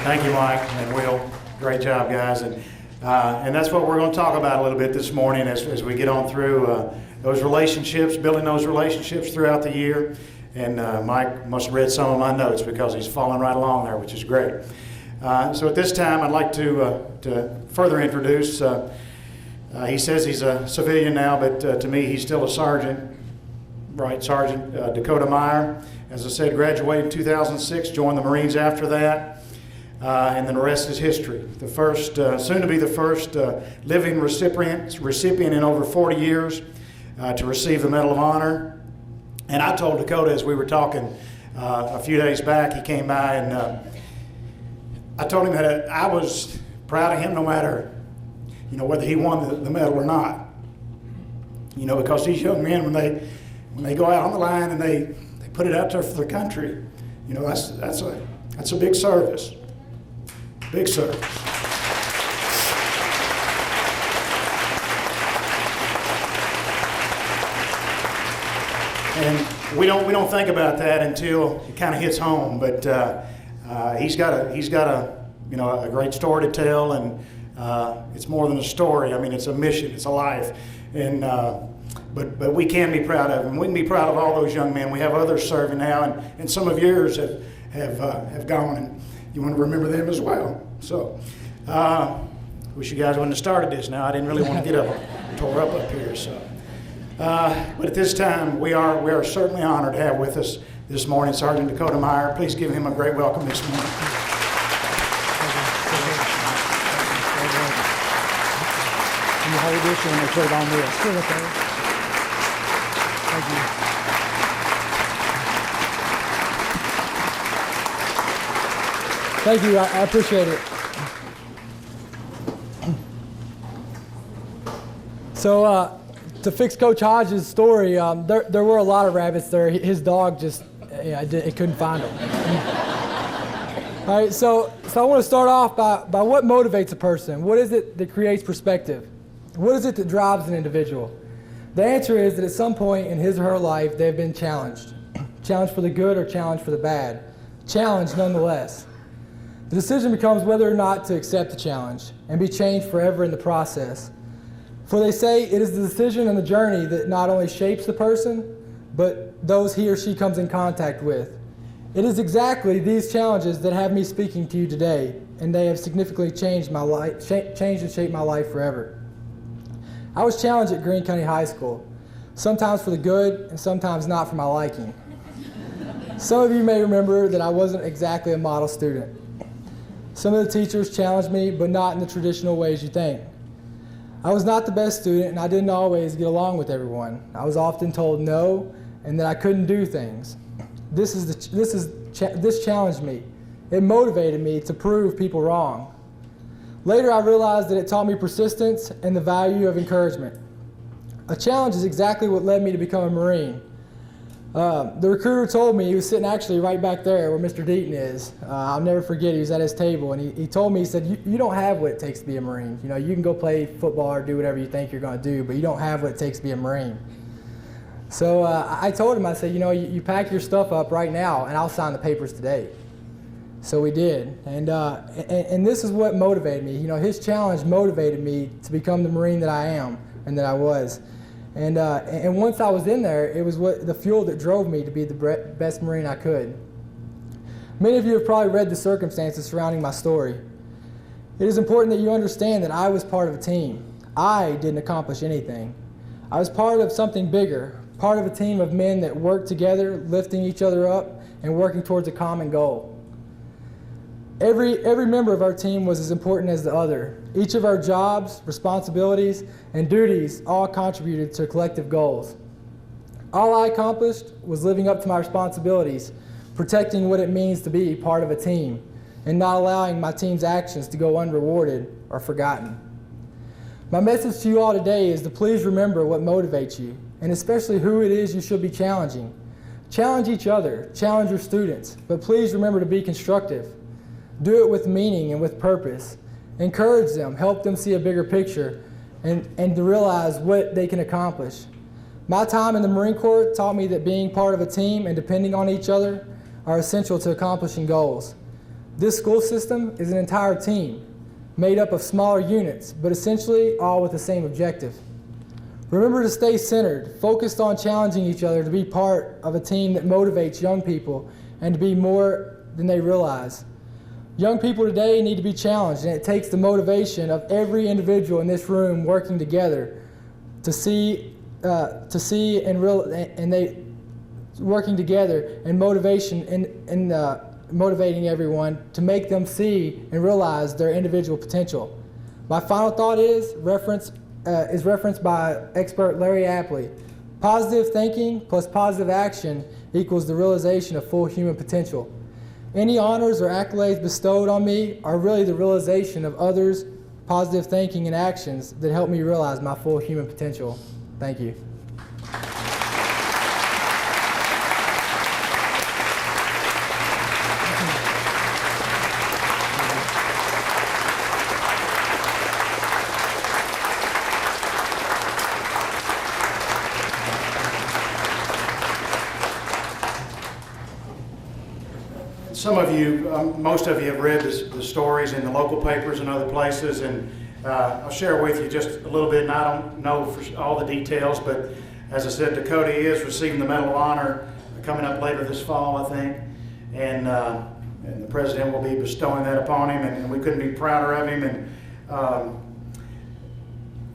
Thank you, Mike and Will. Great job, guys. And that's what we're going to talk about a little bit this morning as we get on through those relationships, building those relationships throughout the year. And Mike must have read some of my notes because he's following right along there, which is great. So at this time, I'd like to further introduce, he says he's a civilian now, but to me, he's still a sergeant, right? Sergeant Dakota Meyer. As I said, graduated in 2006, joined the Marines after that, and then the rest is history. The first, soon to be the first living recipient in over 40 years to receive the Medal of Honor. And I told Dakota as we were talking a few days back, he came by and I told him that I was proud of him no matter, whether he won the medal or not. Because these young men, when they go out on the line and they put it out there for their country, that's a big service. Big service. And we don't think about that until it kind of hits home. But he's got a great story to tell, and it's more than a story. I mean, it's a mission. It's a life. And but we can be proud of him. We can be proud of all those young men. We have others serving now, and some of yours have gone, and you want to remember them as well. So, wish you guys wouldn't have started this now. I didn't really want to get up, tore up here. So, but at this time, we are certainly honored to have with us this morning Sergeant Dakota Meyer. Please give him a great welcome this morning. Can you hold this and put it on this? Sure, okay. Thank you. Thank you. I appreciate it. So, to fix Coach Hodges' story, there were a lot of rabbits there. His dog just, it couldn't find them. All right, so I want to start off by what motivates a person. What is it that creates perspective? What is it that drives an individual? The answer is that at some point in his or her life, they've been challenged. Challenged for the good or challenged for the bad. Challenged nonetheless. The decision becomes whether or not to accept the challenge and be changed forever in the process. For they say it is the decision and the journey that not only shapes the person, but those he or she comes in contact with. It is exactly these challenges that have me speaking to you today, and they have significantly changed my life, changed and shaped my life forever. I was challenged at Greene County High School, sometimes for the good and sometimes not for my liking. Some of you may remember that I wasn't exactly a model student. Some of the teachers challenged me, but not in the traditional ways you think. I was not the best student, and I didn't always get along with everyone. I was often told no, and that I couldn't do things. This challenged me. It motivated me to prove people wrong. Later, I realized that it taught me persistence and the value of encouragement. A challenge is exactly what led me to become a Marine. The recruiter told me, he was sitting actually right back there where Mr. Deaton is. I'll never forget, he was at his table, and he told me, he said, you don't have what it takes to be a Marine. You can go play football or do whatever you think you're going to do, but you don't have what it takes to be a Marine. So I told him, I said, you pack your stuff up right now, and I'll sign the papers today. So we did, and this is what motivated me. His challenge motivated me to become the Marine that I am and that I was. And once I was in there, it was the fuel that drove me to be the best Marine I could. Many of you have probably read the circumstances surrounding my story. It is important that you understand that I was part of a team. I didn't accomplish anything. I was part of something bigger, part of a team of men that worked together, lifting each other up and working towards a common goal. Every member of our team was as important as the other. Each of our jobs, responsibilities, and duties all contributed to collective goals. All I accomplished was living up to my responsibilities, protecting what it means to be part of a team, and not allowing my team's actions to go unrewarded or forgotten. My message to you all today is to please remember what motivates you, and especially who it is you should be challenging. Challenge each other, challenge your students, but please remember to be constructive. Do it with meaning and with purpose. Encourage them, help them see a bigger picture, and to realize what they can accomplish. My time in the Marine Corps taught me that being part of a team and depending on each other are essential to accomplishing goals. This school system is an entire team made up of smaller units, but essentially all with the same objective. Remember to stay centered, focused on challenging each other to be part of a team that motivates young people and to be more than they realize. Young people today need to be challenged, and it takes the motivation of every individual in this room working together to see working together and motivation and motivating everyone to make them see and realize their individual potential. My final thought is referenced by expert Larry Apley. Positive thinking plus positive action equals the realization of full human potential. Any honors or accolades bestowed on me are really the realization of others' positive thinking and actions that help me realize my full human potential. Thank you. Some of you, most of you have read the stories in the local papers and other places, and I'll share with you just a little bit, and I don't know for all the details, but as I said, Dakota is receiving the Medal of Honor coming up later this fall, I think, and the President will be bestowing that upon him, and we couldn't be prouder of him. And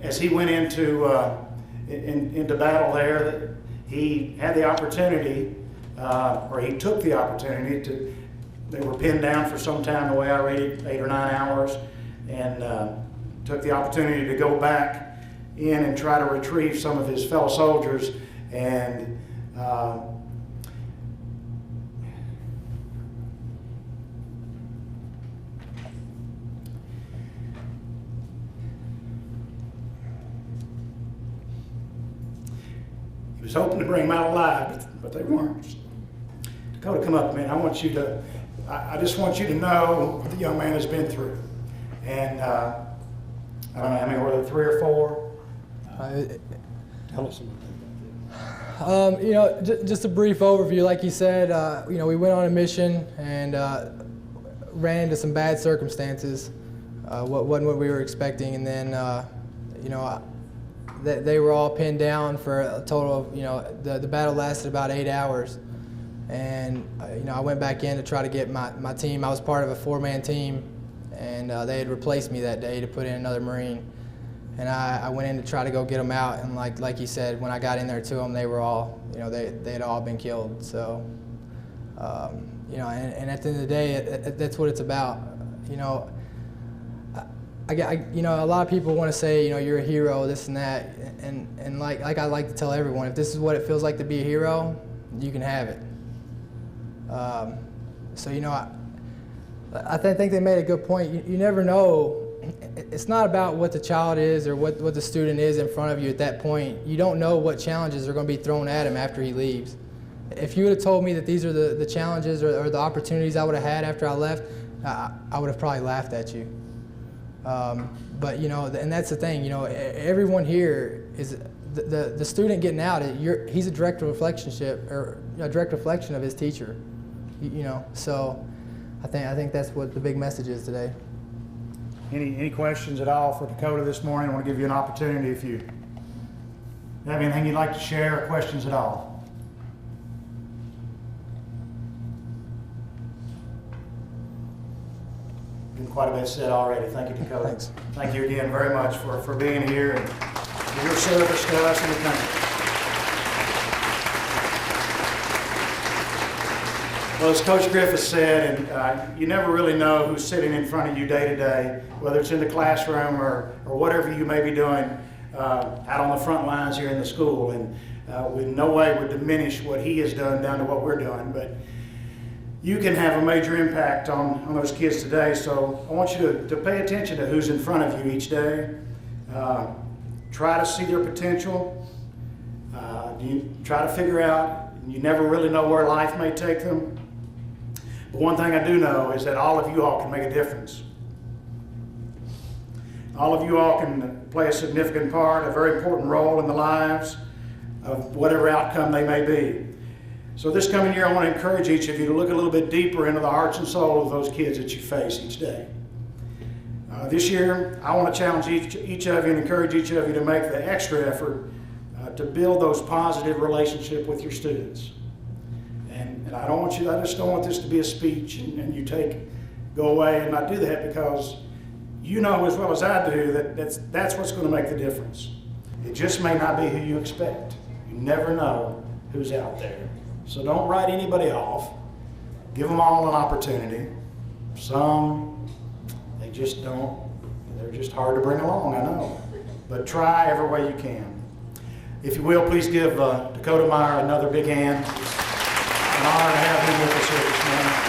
as he went into battle there, he had the opportunity, or he took the opportunity to. They were pinned down for some time, the way I read it, 8 or 9 hours, and took the opportunity to go back in and try to retrieve some of his fellow soldiers. And he was hoping to bring them out alive, but they weren't. Dakota, come up, man. I just want you to know what the young man has been through. And I don't know how many were there, 3 or 4? Tell us about that. Just a brief overview. Like you said, we went on a mission and ran into some bad circumstances. Wasn't what we were expecting, and then they were all pinned down for a total of the battle lasted about 8 hours. And I went back in to try to get my team. I was part of a 4-man team, and they had replaced me that day to put in another Marine. And I went in to try to go get them out, and like you said, when I got in there to them, they were all, they had all been killed. So, and at the end of the day, that's what it's about. A lot of people want to say, you're a hero, this and that, and like I like to tell everyone, if this is what it feels like to be a hero, you can have it. I think they made a good point. You never know. It's not about what the child is or what the student is in front of you at that point. You don't know what challenges are going to be thrown at him after he leaves. If you would have told me that these are the challenges or the opportunities I would have had after I left, I would have probably laughed at you. But and that's the thing. Everyone here is the student getting out. He's a direct reflection of his teacher. So I think that's what the big message is today. Any questions at all for Dakota this morning? I want to give you an opportunity if you have anything you'd like to share or questions at all. Been quite a bit said already. Thank you, Dakota. Thanks. Thank you again very much for being here and for your service to us and the country. Well, as Coach Griffith said, and you never really know who's sitting in front of you day to day, whether it's in the classroom or whatever you may be doing out on the front lines here in the school. And we in no way would diminish what he has done down to what we're doing, but you can have a major impact on those kids today. So I want you to pay attention to who's in front of you each day. Try to see their potential. You try to figure out, you never really know where life may take them. But one thing I do know is that all of you all can make a difference. All of you all can play a significant part, a very important role in the lives of whatever outcome they may be. So this coming year, I want to encourage each of you to look a little bit deeper into the hearts and soul of those kids that you face each day. This year, I want to challenge each of you and encourage each of you to make the extra effort to build those positive relationships with your students. And I just don't want this to be a speech and you go away and not do that, because you know as well as I do that that's what's going to make the difference. It just may not be who you expect. You never know who's out there. So don't write anybody off. Give them all an opportunity. Some, they're just hard to bring along, I know. But try every way you can. If you will, please give Dakota Meyer another big hand. It's an honor to have him with us here this morning.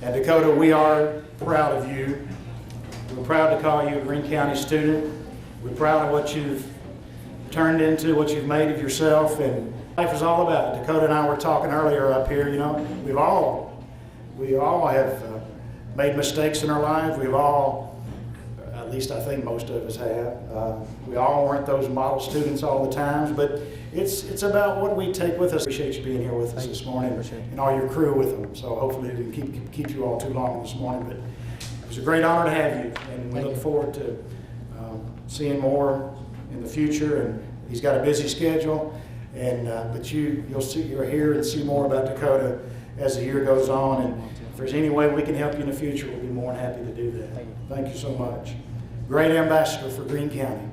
And Dakota, we are proud of you. We're proud to call you a Greene County student. We're proud of what you've turned into, what you've made of yourself, and life is all about it. Dakota and I were talking earlier up here, you know, we all have made mistakes in our lives. We've all, at least I think most of us have. We all weren't those model students all the time, but it's about what we take with us. Appreciate you being here with us this morning, and all your crew with them. So hopefully we didn't keep you all too long this morning, but it was a great honor to have you, and we look forward to seeing more in the future. And he's got a busy schedule, and but you'll hear and see more about Dakota as the year goes on. And if there's any way we can help you in the future, we'll be more than happy to do that. Thank you so much. Great ambassador for Greene County.